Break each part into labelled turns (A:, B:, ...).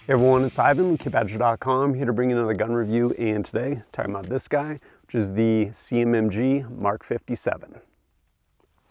A: Hey everyone, it's Ivan, KidBadger.com, here to bring you another gun review, and today, talking about this guy, which is the CMMG Mk57.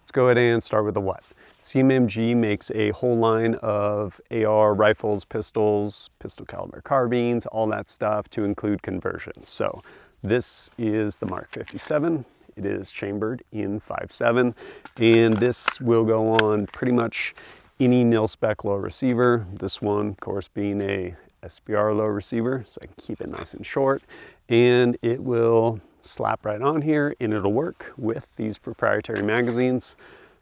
A: Let's go ahead and start with the what. CMMG makes a whole line of AR rifles, pistols, pistol caliber carbines, all that stuff to include conversions. So this is the Mk57. It is chambered in 5.7, and this will go on pretty much any Mil-Spec low receiver. This one, of course, being a SBR low receiver, so I can keep it nice and short. And it will slap right on here, and it'll work with these proprietary magazines.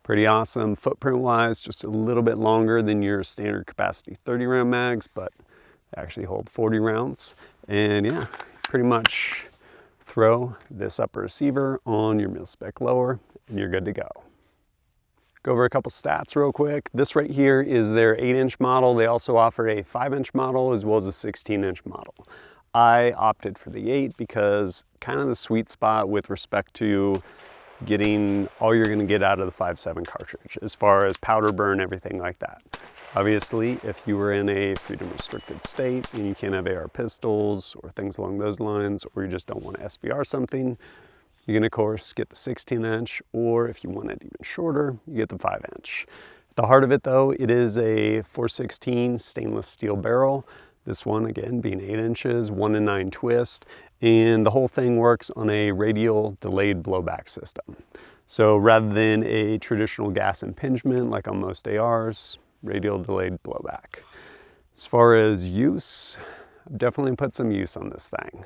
A: Pretty awesome. Footprint-wise, just a little bit longer than your standard capacity 30-round mags, but they actually hold 40 rounds. And yeah, pretty much throw this upper receiver on your Mil-Spec lower, and you're good to go. Go over a couple stats real quick. This right here is their 8-inch model. They also offer a 5-inch model as well as a 16-inch model. I opted for the 8 because kind of the sweet spot with respect to getting all you're gonna get out of the 5.7 cartridge as far as powder burn, everything like that. Obviously, if you were in a freedom restricted state and you can't have AR pistols or things along those lines, or you just don't want to SBR something, you can of course get the 16-inch, or if you want it even shorter, you get the 5-inch. At the heart of it though, it is a 416 stainless steel barrel. This one again being 8 inches, 1-in-9 twist, and the whole thing works on a radial delayed blowback system. So rather than a traditional gas impingement like on most ARs, radial delayed blowback. As far as use, I've definitely put some use on this thing.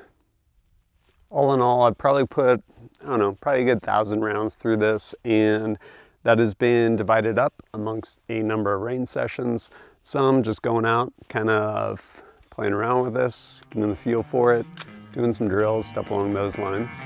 A: All in all, I'd probably put, I don't know, probably a good 1,000 rounds through this, and that has been divided up amongst a number of range sessions. Some just going out, kind of playing around with this, getting the feel for it, doing some drills, stuff along those lines.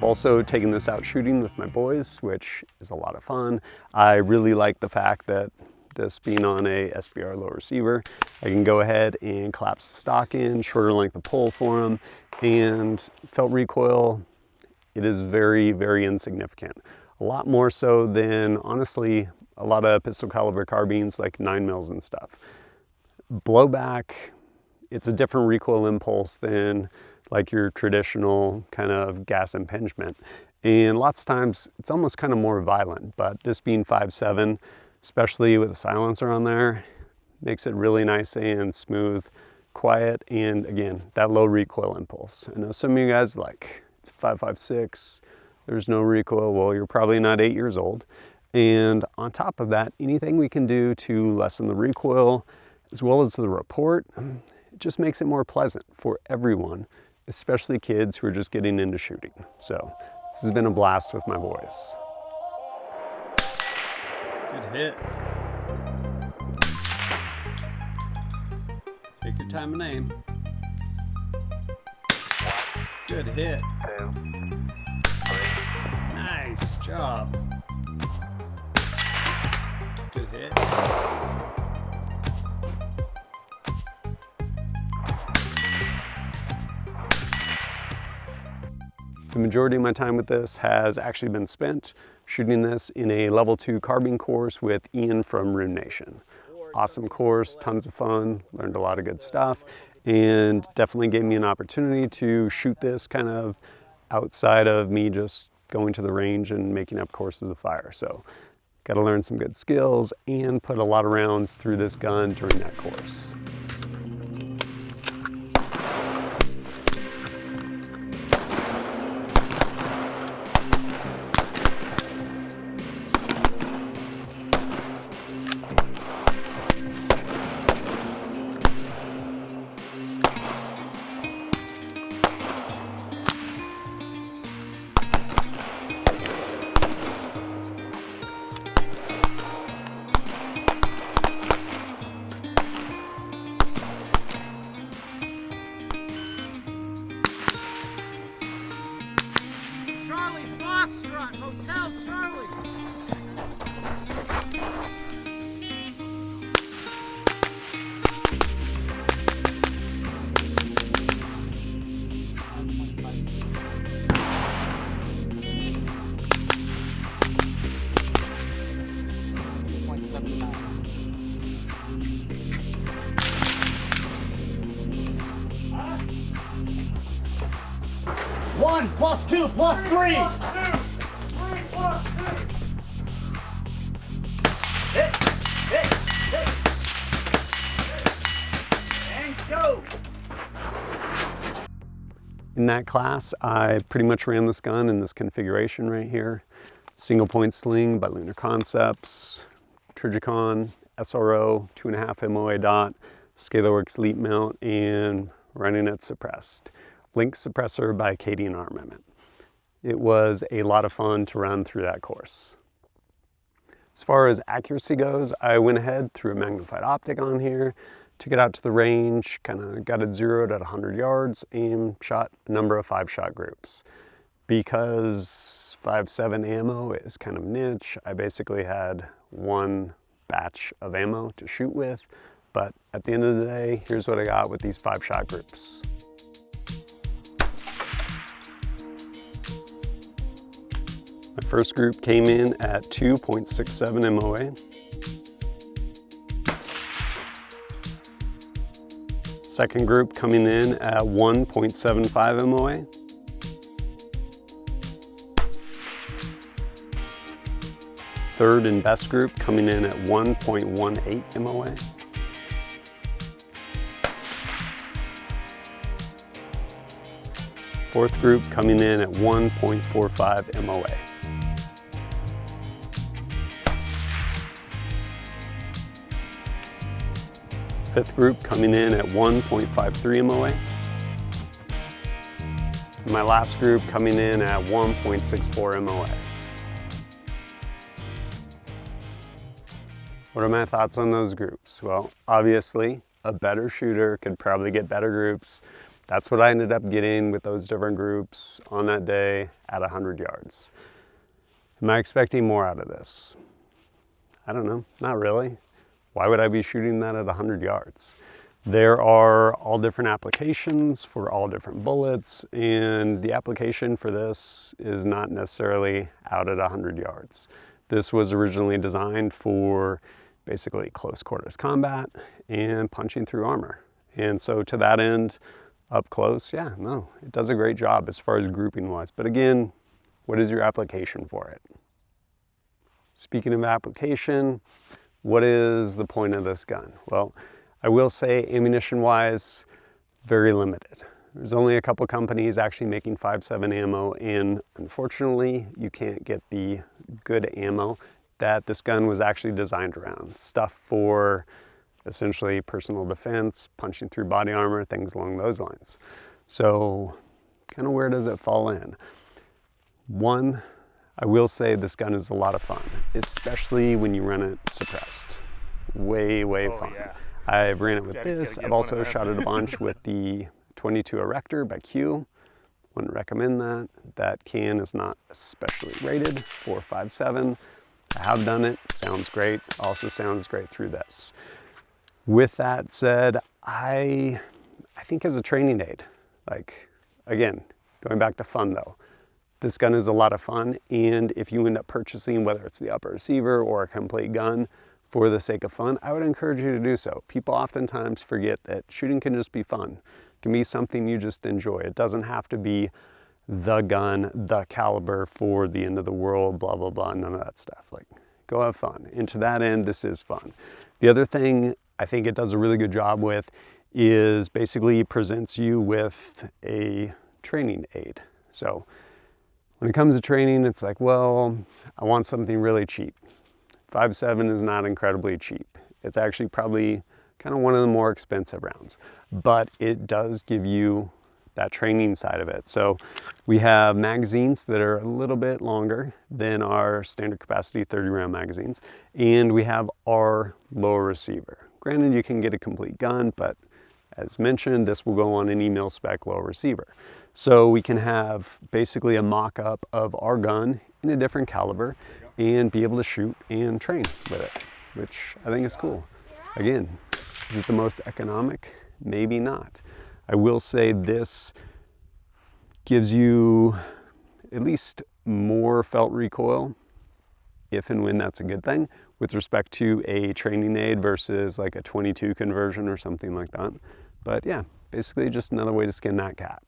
A: Also taking this out shooting with my boys, which is a lot of fun. I really like the fact that this being on a SBR low receiver, I can go ahead and collapse the stock in, shorter length of pull for them, and felt recoil, it is very, very insignificant. A lot more so than, honestly, a lot of pistol caliber carbines like 9mm and stuff. Blowback, it's a different recoil impulse than like your traditional kind of gas impingement. And lots of times it's almost kind of more violent, but this being 5.7, especially with a silencer on there, makes it really nice and smooth, quiet, and again, that low recoil impulse. I know some of you guys like, it's 5.56, there's no recoil. Well, you're probably not 8 years old. And on top of that, anything we can do to lessen the recoil, as well as the report, it just makes it more pleasant for everyone, especially kids who are just getting into shooting. So this has been a blast with my boys. Good hit. Take your time and aim. Good hit.
B: 2, 3.
A: Nice job. Good hit. The majority of my time with this has actually been spent shooting this in a level 2 Carbine course with Ian from Runenation. Awesome course, tons of fun, learned a lot of good stuff, and definitely gave me an opportunity to shoot this kind of outside of me just going to the range and making up courses of fire. So got to learn some good skills and put a lot of rounds through this gun during that course.
B: 1 plus 2 plus 3.
C: 1, 2, 3 plus 2.
B: Hit, hit, hit. And go.
A: In that class, I pretty much ran this gun in this configuration right here. Single point sling by Lunar Concepts, Trijicon, SRO, 2.5 MOA dot, ScalarWorks Leap Mount, and running it suppressed. Link suppressor by Cadian Armament. It was a lot of fun to run through that course. As far as accuracy goes, I went ahead, threw a magnified optic on here, took it out to the range, kind of got it zeroed at 100 yards, and shot a number of 5-shot groups. Because 5.7 ammo is kind of niche, I basically had one batch of ammo to shoot with, but at the end of the day, here's what I got with these 5-shot groups. My first group came in at 2.67 MOA. Second group coming in at 1.75 MOA. Third and best group coming in at 1.18 MOA. Fourth group coming in at 1.45 MOA. Fifth group coming in at 1.53 MOA. And my last group coming in at 1.64 MOA. What are my thoughts on those groups? Well, obviously, a better shooter could probably get better groups. That's what I ended up getting with those different groups on that day at 100 yards. Am I expecting more out of this? I don't know, not really. Why would I be shooting that at 100 yards? There are all different applications for all different bullets, and the application for this is not necessarily out at 100 yards. This was originally designed for basically close quarters combat and punching through armor. And so to that end, up close, yeah, no, it does a great job as far as grouping wise. But again, what is your application for it? Speaking of application, what is the point of this gun? Well, I will say ammunition wise, very limited. There's only a couple companies actually making 5.7 ammo, and unfortunately, you can't get the good ammo that this gun was actually designed around. Stuff for essentially personal defense, punching through body armor, things along those lines. So kind of where does it fall in? One, I will say this gun is a lot of fun, especially when you run it suppressed. Way fun.
C: Yeah.
A: I've ran it with this. I've also shot it a bunch with the 22 Erector by Q. Wouldn't recommend that. That can is not especially rated for 5.7. I have done it, sounds great. Also sounds great through this. With that said, I think as a training aid, like again, going back to fun though, this gun is a lot of fun, and if you end up purchasing, whether it's the upper receiver or a complete gun for the sake of fun, I would encourage you to do so. People oftentimes forget that shooting can just be fun. It can be something you just enjoy. It doesn't have to be the gun, the caliber for the end of the world, blah, blah, blah, none of that stuff. Like, go have fun. And to that end, this is fun. The other thing I think it does a really good job with is basically presents you with a training aid. So when it comes to training, it's like, well, I want something really cheap. 5.7 is not incredibly cheap. It's actually probably kind of one of the more expensive rounds, but it does give you that training side of it. So we have magazines that are a little bit longer than our standard capacity 30 round magazines, and we have our lower receiver. Granted, you can get a complete gun, but as mentioned, this will go on any Mil-Spec lower receiver. So we can have basically a mock-up of our gun in a different caliber and be able to shoot and train with it, which I think is cool. Again, is it the most economic? Maybe not. I will say this gives you at least more felt recoil, if and when that's a good thing, with respect to a training aid versus like a 22 conversion or something like that. But yeah, basically just another way to skin that cat.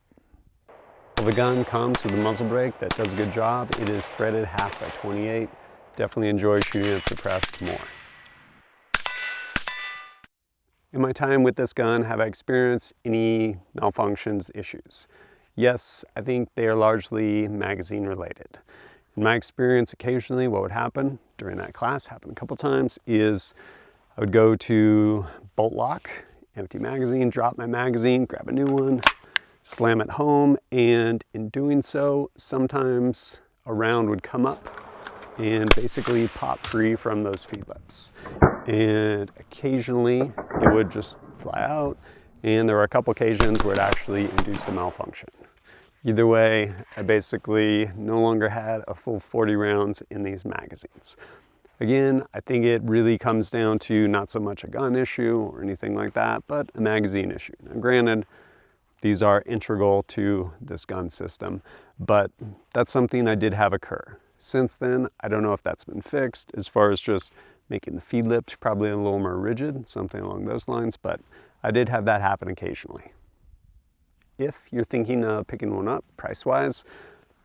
A: Well, the gun comes with a muzzle brake that does a good job. It is threaded 1/2 by 28. Definitely enjoy shooting it suppressed more. In my time with this gun, have I experienced any malfunctions, issues? Yes, I think they are largely magazine related. In my experience, occasionally what would happen during that class, happened a couple times, is I would go to bolt lock, empty magazine, drop my magazine, grab a new one, slam it home, and in doing so, sometimes a round would come up and basically pop free from those feed lips. And occasionally it would just fly out, and there were a couple occasions where it actually induced a malfunction. Either way, I basically no longer had a full 40 rounds in these magazines. Again, I think it really comes down to not so much a gun issue or anything like that, but a magazine issue. Now, granted, these are integral to this gun system, but that's something I did have occur. Since then, I don't know if that's been fixed as far as just making the feed lips probably a little more rigid, something along those lines, but I did have that happen occasionally. If you're thinking of picking one up price-wise,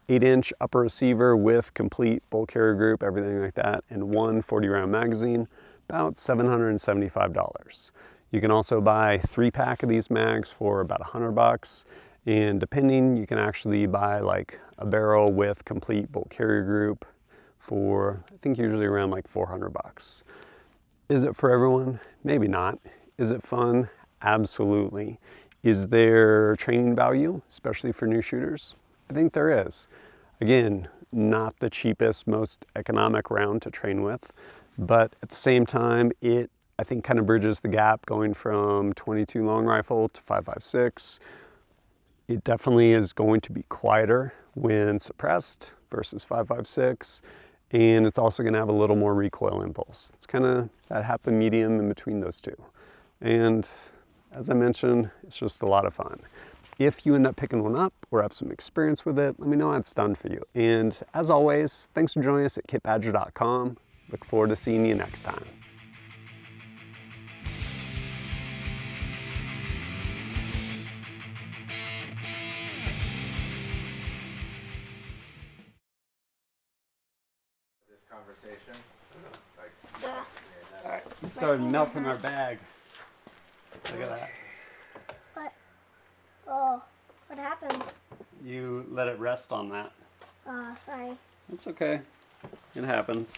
A: 8-inch upper receiver with complete bolt carrier group, everything like that, and one 40-round magazine, about $775. You can also buy 3-pack of these mags for about $100, and depending, you can actually buy like a barrel with complete bolt carrier group for, I think, usually around like $400. Is it for everyone? Maybe not. Is it fun? Absolutely. Is there training value, especially for new shooters? I think there is. Again, not the cheapest, most economic round to train with, but at the same time, it, I think, kind of bridges the gap going from 22 long rifle to 5.56. It definitely is going to be quieter when suppressed versus 5.56, and it's also going to have a little more recoil impulse. It's kind of that happy medium in between those two. And as I mentioned, it's just a lot of fun. If you end up picking one up or have some experience with it, let me know how it's done for you. And as always, thanks for joining us at kitbadger.com. Look forward to seeing you next time.
D: This conversation,
A: All right, we started melting our bag. Look at that.
E: What? Oh, what happened?
A: You let it rest on that.
E: Sorry.
A: It's okay. It happens.